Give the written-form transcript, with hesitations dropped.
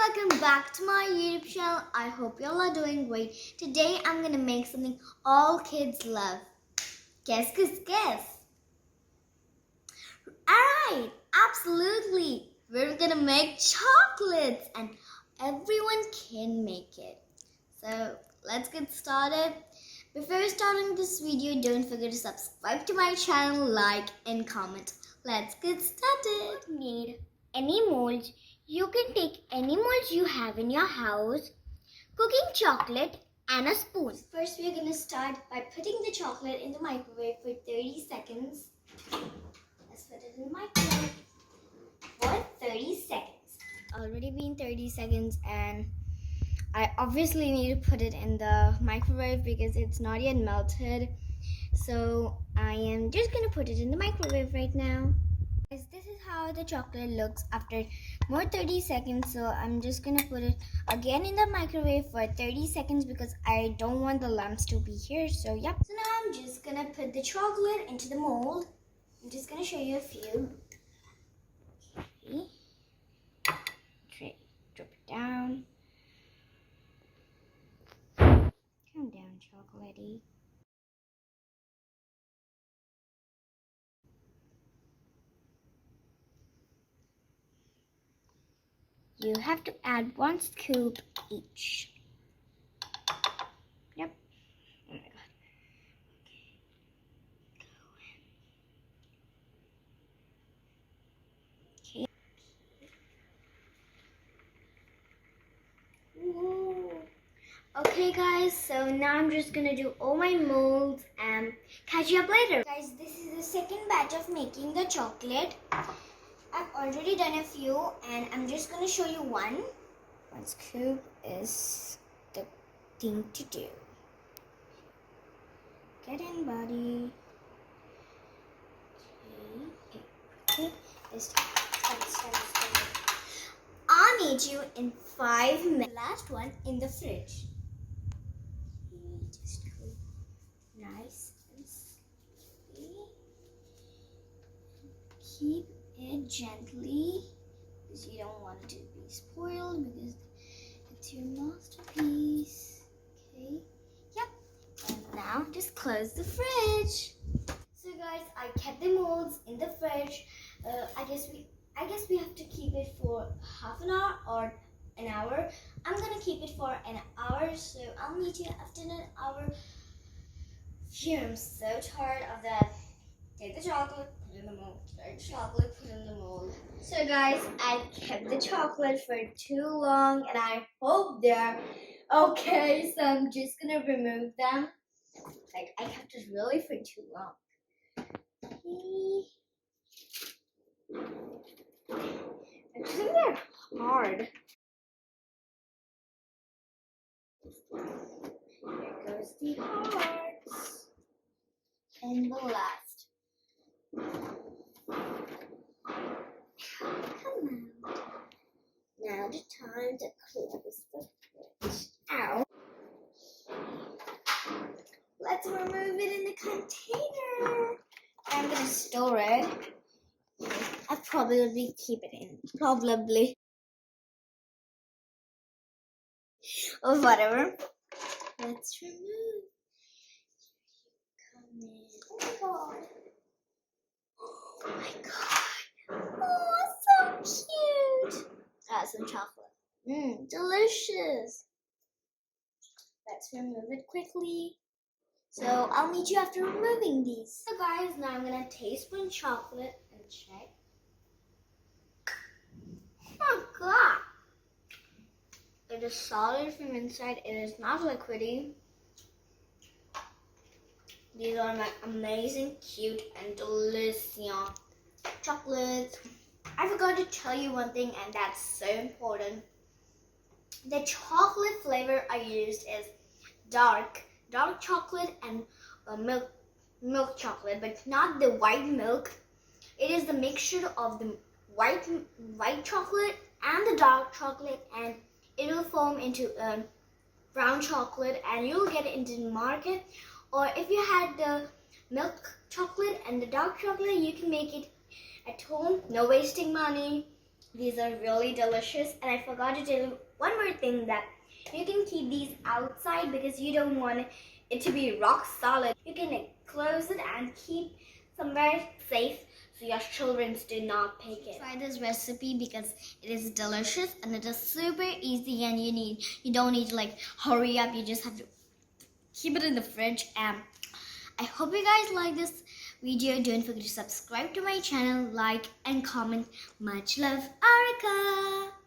welcome back to my YouTube channel. I hope y'all are doing great. Today I'm gonna make something all kids love. Guess. Alright, absolutely. We're gonna make chocolates and everyone can make it. So let's get started. Before starting this video, don't forget to subscribe to my channel, like and comment. Let's get started. Need any molds. You can take any molds you have in your house, cooking chocolate and a spoon. First we're going to start by putting the chocolate in the microwave for 30 seconds. Let's put it in the microwave for 30 seconds. Already been 30 seconds and I obviously need to put it in the microwave because it's not yet melted. So I am just going to put it in the microwave right now. This is how the chocolate looks after more 30 seconds. So I'm just gonna put it again in the microwave for 30 seconds because I don't want the lumps to be here. So yep. So now I'm just gonna put the chocolate into the mold. I'm just gonna show you a few. Okay. Drop it down. Calm down, chocolatey. You have to add 1 scoop each. Yep. Oh my god. Okay. Ooh. Okay guys, so now I'm just gonna do all my molds and catch you up later. Guys, this is the second batch of making the chocolate. I've already done a few and I'm just gonna show you one. 1 scoop is the thing to do. Get in, buddy. Okay. This time. I'll need you in 5 minutes. Last one in the fridge. Just go nice and slowly. Keep it gently because you don't want it to be spoiled because it's your masterpiece. Okay. Yep. And now just close the fridge. So guys, I kept the molds in the fridge. I guess we have to keep it for half an hour or an hour. I'm gonna keep it for an hour, so I'll meet you after an hour. Phew, I'm so tired of that. Take the chocolate, put in the mold. Take the chocolate, put in the mold. So guys, I kept the chocolate for too long and I hope they're okay. So I'm just gonna remove them. Like, I kept it really for too long. I think they're hard. Here goes the hearts. And the last. Come on. Now the time to close the fridge. Ow. Let's remove it in the container. I'm gonna store it. I'll probably keep it in. Probably. Or whatever. Let's remove. Come in. Oh my god. Oh, so cute. Some chocolate. Delicious. Let's remove it quickly. So I'll meet you after removing these. So guys, now I'm gonna tastepoon chocolate and check. Oh god. It is solid from inside. It is not liquidy. These are my amazing, cute, and delicious chocolates. I forgot to tell you one thing, and that's so important. The chocolate flavor I used is dark chocolate and milk chocolate, but not the white milk. It is the mixture of the white chocolate and the dark chocolate, and it will form into brown chocolate, and you'll get it into the market. Or if you had the milk chocolate and the dark chocolate, you can make it at home. No wasting money. These are really delicious, and I forgot to tell you one more thing, that you can keep these outside because you don't want it to be rock solid. You can close it and keep somewhere safe so your children do not pick it. Try this recipe because it is delicious and it is super easy, and you don't need to like hurry up. You just have to keep it in the fridge. And I hope you guys like this video. Don't forget to subscribe to my channel, like and comment. Much love, Arika.